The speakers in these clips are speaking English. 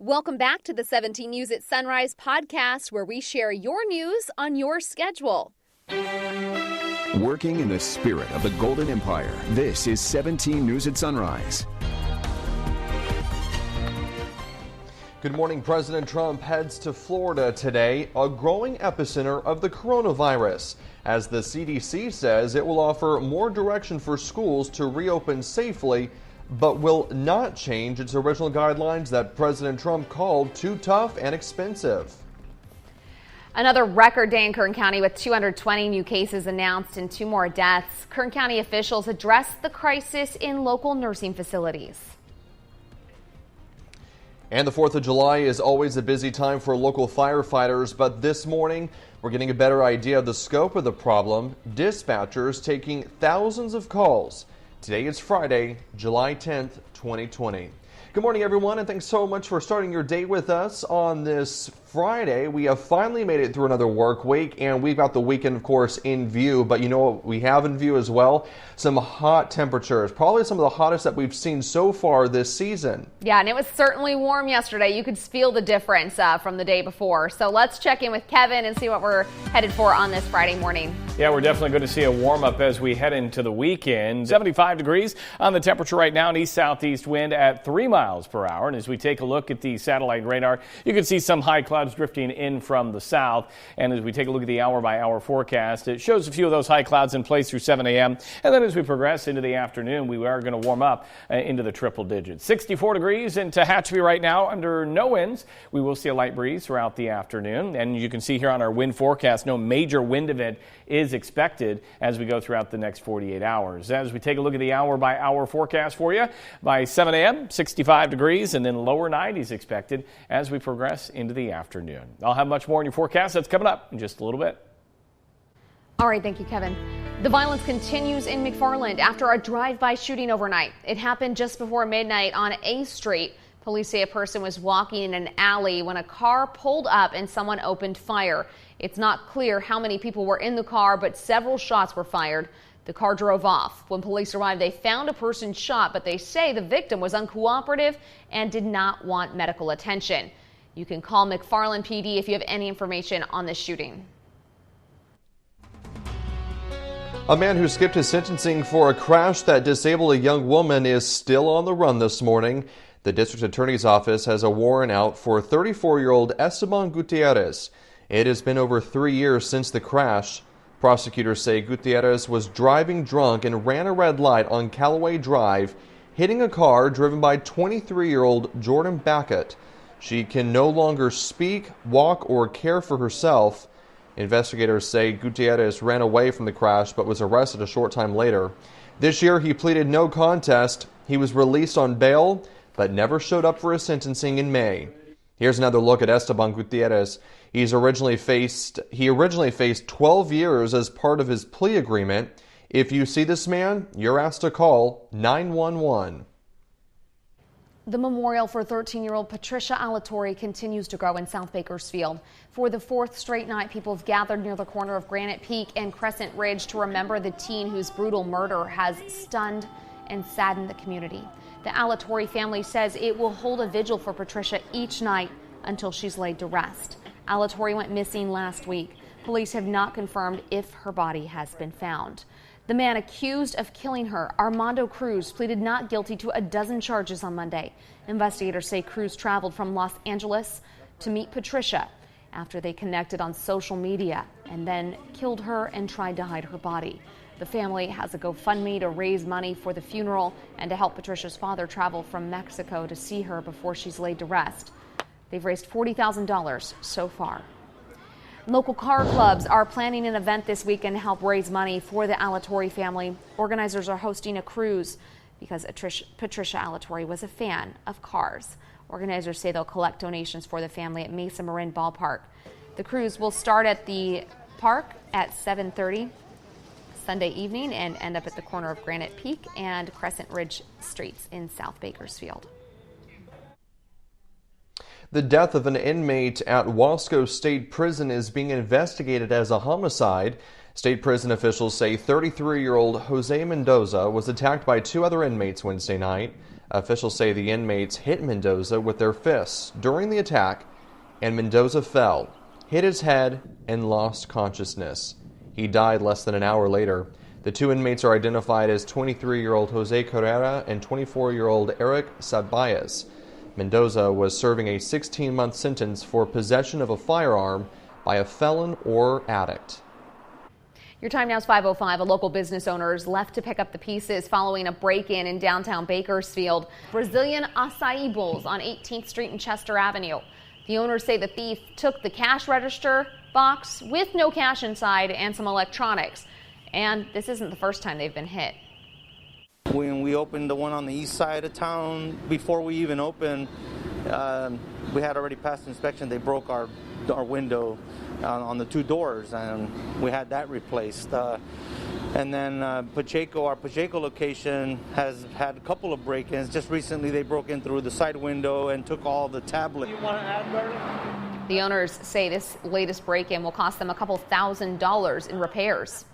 Welcome back to the 17 News at Sunrise podcast, where we share your news on your schedule. Working in the spirit of the Golden Empire, this is 17 News at Sunrise. Good morning. President Trump heads to Florida today, a growing epicenter of the coronavirus, as the CDC says it will offer more direction for schools to reopen safely, but will not change its original guidelines that President Trump called too tough and expensive. Another record day in Kern County with 220 new cases announced and 2 more deaths. Kern County officials addressed the crisis in local nursing facilities. And the 4th of July is always a busy time for local firefighters, but this morning we're getting a better idea of the scope of the problem. Dispatchers taking thousands of calls. Today is Friday, July 10th, 2020. Good morning, everyone, and thanks so much for starting your day with us on this Friday. We have finally made it through another work week, and we've got the weekend, of course, in view. But you know what we have in view as well? Some hot temperatures, probably some of the hottest that we've seen so far this season. Yeah, and it was certainly warm yesterday. You could feel the difference from the day before. So let's check in with Kevin and see what we're headed for on this Friday morning. Yeah, we're definitely going to see a warm up as we head into the weekend. 75 degrees on the temperature right now, an east-southeast wind at 3 miles per hour. And as we take a look at the satellite radar, you can see some high clouds drifting in from the south. And as we take a look at the hour-by-hour forecast, it shows a few of those high clouds in place through 7 a.m. And then as we progress into the afternoon, we are going to warm up into the triple digits. 64 degrees in Tehachapi right now under no winds. We will see a light breeze throughout the afternoon. And you can see here on our wind forecast, no major wind event is expected as we go throughout the next 48 hours. As we take a look at the hour-by-hour forecast for you, by 7 a.m., 65 degrees, and then lower 90s expected as we progress into the afternoon. I'll have much more in your forecast. That's coming up in just a little bit. All right, thank you, Kevin. The violence continues in Mcfarland after a drive-by shooting overnight. It happened just before midnight on A Street. Police say a person was walking in an alley when a car pulled up and someone opened fire. It's not clear how many people were in the car, but several shots were fired. The car drove off. When police arrived, they found a person shot, but they say the victim was uncooperative and did not want medical attention. You can call Mcfarland PD if you have any information on this shooting. A man who skipped his sentencing for a crash that disabled a young woman is still on the run this morning. The district attorney's office has a warrant out for 34-year-old Esteban Gutierrez. It has been over 3 years since the crash. Prosecutors say Gutierrez was driving drunk and ran a red light on Callaway Drive, hitting a car driven by 23-year-old Jordan Backett. She can no longer speak, walk, or care for herself. Investigators say Gutierrez ran away from the crash but was arrested a short time later. This year, he pleaded no contest. He was released on bail but never showed up for his sentencing in May. Here's another look at Esteban Gutierrez. He originally faced 12 years as part of his plea agreement. If you see this man, you're asked to call 911. The memorial for 13-year-old Patricia Alitore continues to grow in South Bakersfield. For the 4th straight night, people have gathered near the corner of Granite Peak and Crescent Ridge to remember the teen whose brutal murder has stunned and saddened the community. The Alitore family says it will hold a vigil for Patricia each night until she's laid to rest. Alitore went missing last week. Police have not confirmed if her body has been found. The man accused of killing her, Armando Cruz, pleaded not guilty to a dozen charges on Monday. Investigators say Cruz traveled from Los Angeles to meet Patricia after they connected on social media and then killed her and tried to hide her body. The family has a GoFundMe to raise money for the funeral and to help Patricia's father travel from Mexico to see her before she's laid to rest. They've raised $40,000 so far. Local car clubs are planning an event this weekend to help raise money for the Alitore family. Organizers are hosting a cruise because Patricia Alitore was a fan of cars. Organizers say they'll collect donations for the family at Mesa Marin Ballpark. The cruise will start at the park at 7:30 Sunday evening and end up at the corner of Granite Peak and Crescent Ridge Streets in South Bakersfield. The death of an inmate at Wasco State Prison is being investigated as a homicide. State prison officials say 33-year-old Jose Mendoza was attacked by 2 other inmates Wednesday night. Officials say the inmates hit Mendoza with their fists during the attack, and Mendoza fell, hit his head, and lost consciousness. He died less than an hour later. The 2 inmates are identified as 23-year-old Jose Carrera and 24-year-old Eric Sabayas. Mendoza was serving a 16-month sentence for possession of a firearm by a felon or addict. Your time now is 5:05. A local business owner is left to pick up the pieces following a break-in in downtown Bakersfield. Brazilian Acai bowls on 18th Street and Chester Avenue. The owners say the thief took the cash register box with no cash inside and some electronics. And this isn't the first time they've been hit. When we opened the one on the east side of town, before we even opened, we had already passed inspection. They broke our window on the 2 doors, and we had that replaced. And then our Pacheco location has had a couple of break-ins. Just recently they broke in through the side window and took all the tablets. You want to add, Bernie? The owners say this latest break-in will cost them a couple $1,000s in repairs.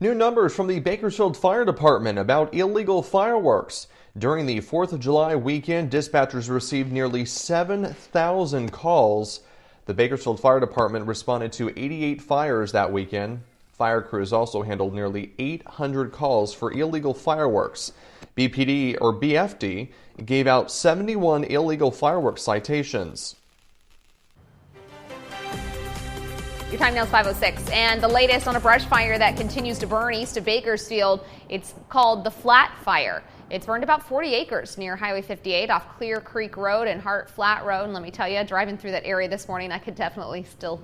New numbers from the Bakersfield Fire Department about illegal fireworks. During the 4th of July weekend, dispatchers received nearly 7,000 calls. The Bakersfield Fire Department responded to 88 fires that weekend. Fire crews also handled nearly 800 calls for illegal fireworks. BPD or BFD gave out 71 illegal fireworks citations. Your time now is 5:06, and the latest on a brush fire that continues to burn east of Bakersfield. It's called the Flat Fire. It's burned about 40 acres near Highway 58 off Clear Creek Road and Hart Flat Road. And let me tell you, driving through that area this morning, I could definitely still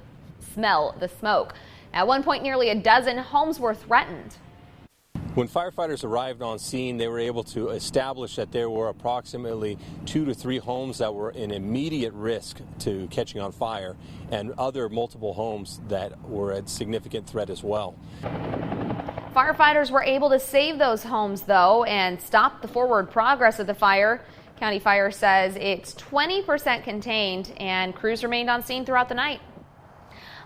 smell the smoke. At one point, nearly a dozen homes were threatened. When firefighters arrived on scene, they were able to establish that there were approximately 2 to 3 homes that were in immediate risk to catching on fire, and other multiple homes that were at significant threat as well. Firefighters were able to save those homes, though, and stop the forward progress of the fire. County Fire says it's 20% contained, and crews remained on scene throughout the night.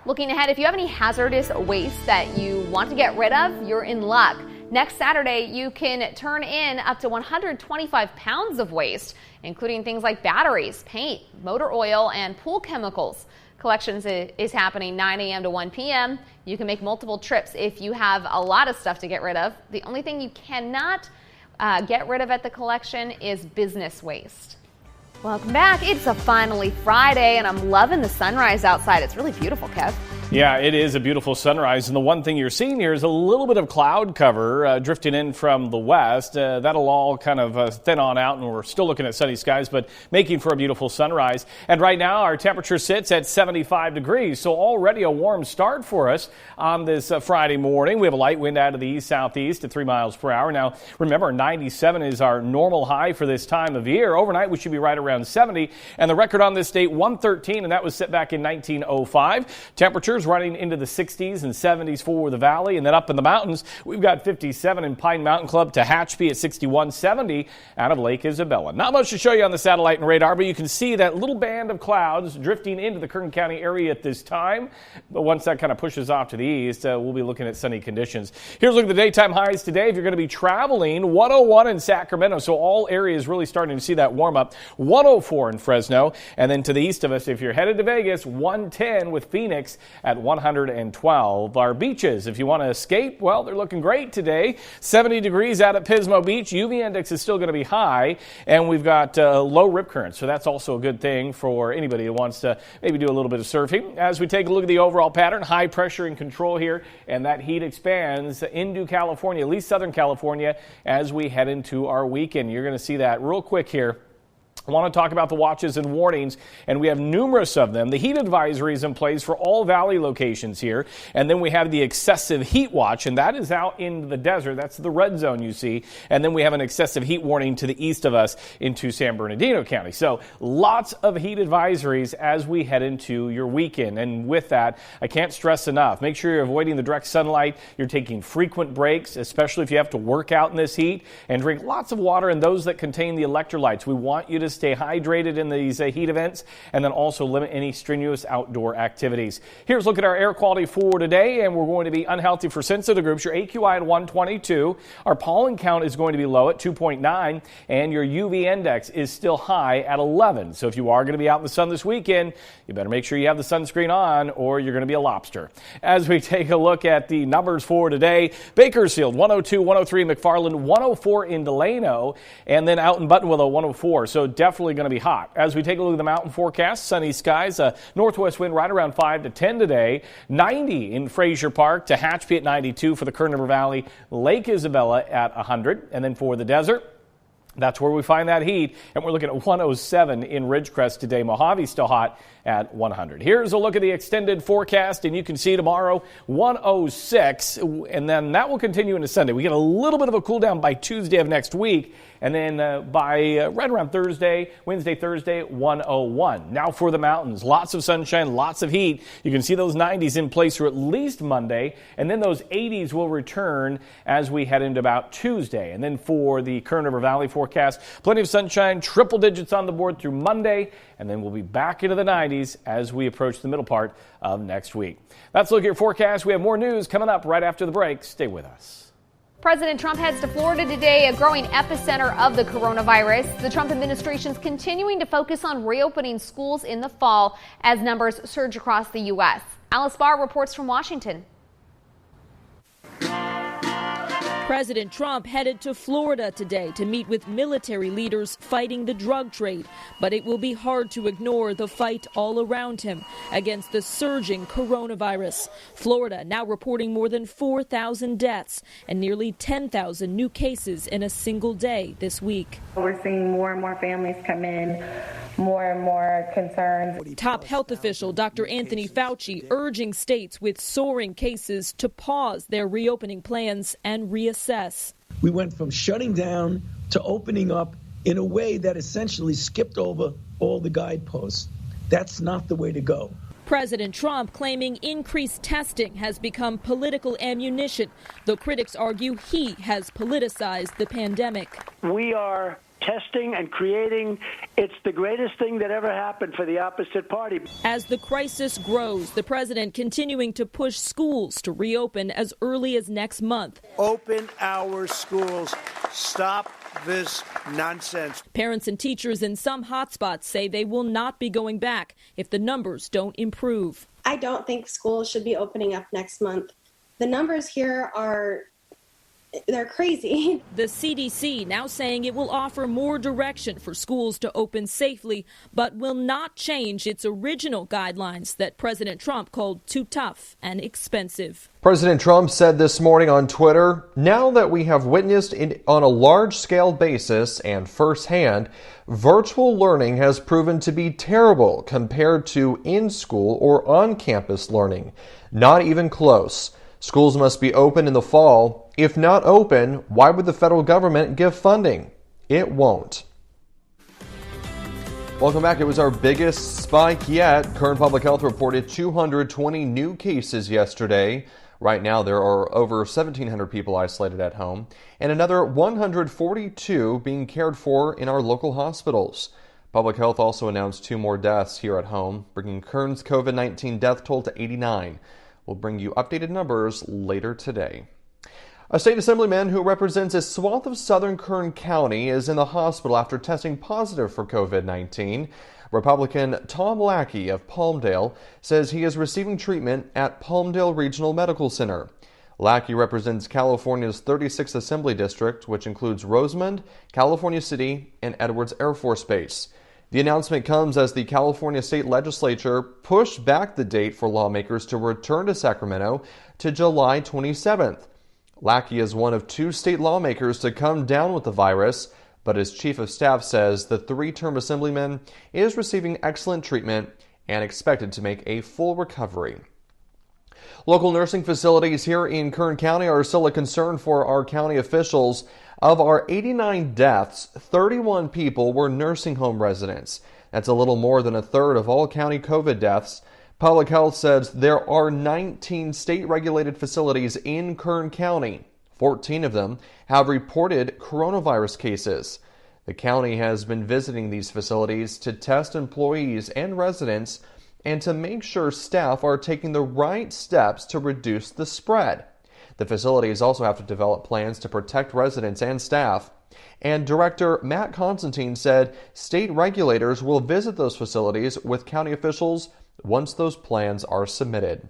Looking ahead, if you have any hazardous waste that you want to get rid of, you're in luck. Next Saturday, you can turn in up to 125 pounds of waste, including things like batteries, paint, motor oil, and pool chemicals. Collections is happening 9 a.m. to 1 p.m. You can make multiple trips if you have a lot of stuff to get rid of. The only thing you cannot get rid of at the collection is business waste. Welcome back. It's finally Friday, and I'm loving the sunrise outside. It's really beautiful, Kev. Yeah, it is a beautiful sunrise, and the one thing you're seeing here is a little bit of cloud cover drifting in from the west. That'll all kind of thin on out, and we're still looking at sunny skies, but making for a beautiful sunrise. And right now, our temperature sits at 75 degrees, so already a warm start for us on this Friday morning. We have a light wind out of the east-southeast at 3 miles per hour. Now, remember, 97 is our normal high for this time of year. Overnight, we should be right around 70, and the record on this date, 113, and that was set back in 1905. Temperatures running into the 60s and 70s for the valley, and then up in the mountains, we've got 57 in Pine Mountain Club, Tehachapi at 61, 70 out of Lake Isabella. Not much to show you on the satellite and radar, but you can see that little band of clouds drifting into the Kern County area at this time. But once that kind of pushes off to the east, we'll be looking at sunny conditions. Here's a look at the daytime highs today. If you're going to be traveling, 101 in Sacramento, so all areas really starting to see that warm up. 104 in Fresno, and then to the east of us, if you're headed to Vegas, 110 with Phoenix at 112. Our beaches, if you want to escape, well, they're looking great today. 70 degrees out at Pismo Beach. UV index is still going to be high, and we've got low rip currents, so that's also a good thing for anybody who wants to maybe do a little bit of surfing. As we take a look at the overall pattern, high pressure in control here, and that heat expands into California, at least Southern California, as we head into our weekend. You're going to see that real quick here. I want to talk about the watches and warnings, and we have numerous of them. The heat advisory is in place for all valley locations here, and then we have the excessive heat watch, and that is out in the desert. That's the red zone you see, and then we have an excessive heat warning to the east of us into San Bernardino County. So lots of heat advisories as we head into your weekend, and with that, I can't stress enough. Make sure you're avoiding the direct sunlight. You're taking frequent breaks, especially if you have to work out in this heat, and drink lots of water and those that contain the electrolytes. We want you to beverages, stay hydrated in these heat events, and then also limit any strenuous outdoor activities. Here's a look at our air quality for today, and we're going to be unhealthy for sensitive groups. Your AQI at 122. Our pollen count is going to be low at 2.9, and your UV index is still high at 11. So if you are going to be out in the sun this weekend, you better make sure you have the sunscreen on, or you're going to be a lobster. As we take a look at the numbers for today, Bakersfield 102, 103, Mcfarland 104 in Delano, and then out in Buttonwillow 104. So definitely going to be hot. As we take a look at the mountain forecast, sunny skies, northwest wind right around 5 to 10 today, 90 in Frazier Park, Tehachapi at 92 for the Kern River Valley, Lake Isabella at 100, and then for the desert, that's where we find that heat, and we're looking at 107 in Ridgecrest today. Mojave still hot at 100. Here's a look at the extended forecast, and you can see tomorrow 106, and then that will continue into Sunday. We get a little bit of a cool down by Tuesday of next week, and then by right around Wednesday, Thursday, 101. Now for the mountains, lots of sunshine, lots of heat. You can see those 90s in place for at least Monday, and then those 80s will return as we head into about Tuesday. And then for the Kern River Valley forecast, plenty of sunshine, triple digits on the board through Monday, and then we'll be back into the 90s as we approach the middle part of next week. That's a look at your forecast. We have more news coming up right after the break. Stay with us. President Trump heads to Florida today, a growing epicenter of the coronavirus. The Trump administration is continuing to focus on reopening schools in the fall as numbers surge across the U.S. Alice Barr reports from Washington. President Trump headed to Florida today to meet with military leaders fighting the drug trade. But it will be hard to ignore the fight all around him against the surging coronavirus. Florida now reporting more than 4,000 deaths and nearly 10,000 new cases in a single day this week. We're seeing more and more families come in, more and more concerns. Top health official Dr. Anthony Fauci urging states with soaring cases to pause their reopening plans and reassess. We went from shutting down to opening up in a way that essentially skipped over all the guideposts. That's not the way to go. President Trump claiming increased testing has become political ammunition, though critics argue he has politicized the pandemic. We are testing and creating. It's the greatest thing that ever happened for the opposite party. As the crisis grows, the president continuing to push schools to reopen as early as next month. Open our schools. Stop this nonsense. Parents and teachers in some hotspots say they will not be going back if the numbers don't improve. I don't think schools should be opening up next month. The numbers here they're crazy. The CDC now saying it will offer more direction for schools to open safely, but will not change its original guidelines that President Trump called too tough and expensive. President Trump said this morning on Twitter, now that we have witnessed on a large-scale basis and firsthand, virtual learning has proven to be terrible compared to in-school or on-campus learning. Not even close. Schools must be open in the fall. If not open, why would the federal government give funding? It won't. Welcome back. It was our biggest spike yet. Kern Public Health reported 220 new cases yesterday. Right now, there are over 1,700 people isolated at home and another 142 being cared for in our local hospitals. Public Health also announced 2 more deaths here at home, bringing Kern's COVID-19 death toll to 89. We'll bring you updated numbers later today. A state assemblyman who represents a swath of southern Kern County is in the hospital after testing positive for COVID-19. Republican Tom Lackey of Palmdale says he is receiving treatment at Palmdale Regional Medical Center. Lackey represents California's 36th Assembly District, which includes Rosamond, California City, and Edwards Air Force Base. The announcement comes as the California State Legislature pushed back the date for lawmakers to return to Sacramento to July 27th. Lackey is one of 2 state lawmakers to come down with the virus, but his chief of staff says the 3-term assemblyman is receiving excellent treatment and expected to make a full recovery. Local nursing facilities here in Kern County are still a concern for our county officials. Of our 89 deaths, 31 people were nursing home residents. That's a little more than a third of all county COVID deaths. Public Health says there are 19 state-regulated facilities in Kern County. 14 of them have reported coronavirus cases. The county has been visiting these facilities to test employees and residents and to make sure staff are taking the right steps to reduce the spread. The facilities also have to develop plans to protect residents and staff. And Director Matt Constantine said state regulators will visit those facilities with county officials once those plans are submitted.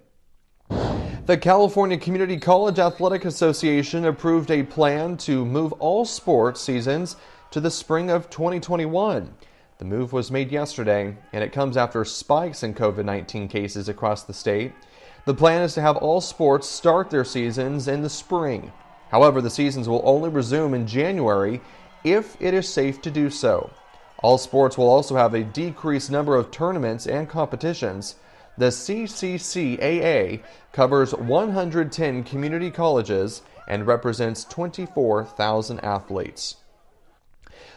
The California Community College Athletic Association approved a plan to move all sports seasons to the spring of 2021. The move was made yesterday, and it comes after spikes in COVID-19 cases across the state. The plan is to have all sports start their seasons in the spring. However, the seasons will only resume in January if it is safe to do so. All sports will also have a decreased number of tournaments and competitions. The CCCAA covers 110 community colleges and represents 24,000 athletes.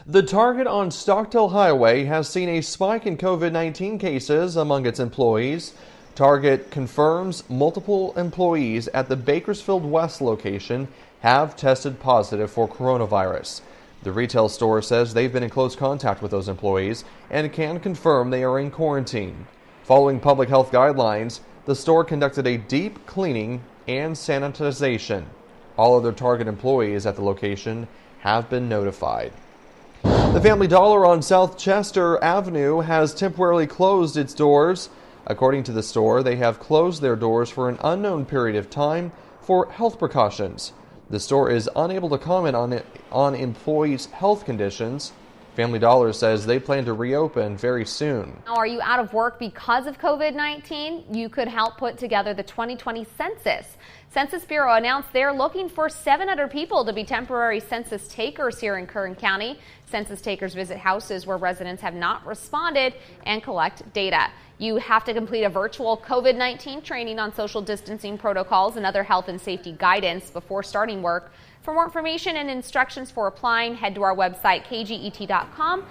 The Target on Stockdale Highway has seen a spike in COVID-19 cases among its employees. Target confirms multiple employees at the Bakersfield West location have tested positive for coronavirus. The retail store says they've been in close contact with those employees and can confirm they are in quarantine. Following public health guidelines, the store conducted a deep cleaning and sanitization. All other Target employees at the location have been notified. The Family Dollar on South Chester Avenue has temporarily closed its doors. According to the store, they have closed their doors for an unknown period of time for health precautions. The store is unable to comment on employees' health conditions. Family Dollar says they plan to reopen very soon. Now, are you out of work because of COVID-19? You could help put together the 2020 census. Census Bureau announced they're looking for 700 people to be temporary census takers here in Kern County. Census takers visit houses where residents have not responded and collect data. You have to complete a virtual COVID-19 training on social distancing protocols and other health and safety guidance before starting work. For more information and instructions for applying, head to our website, kget.com,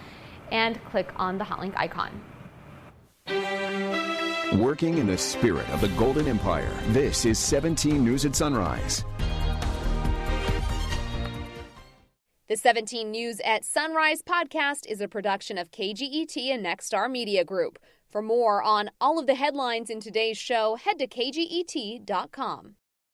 and click on the hot link icon. Working in the spirit of the Golden Empire, this is 17 News at Sunrise. The 17 News at Sunrise podcast is a production of KGET and Nexstar Media Group. For more on all of the headlines in today's show, head to kget.com.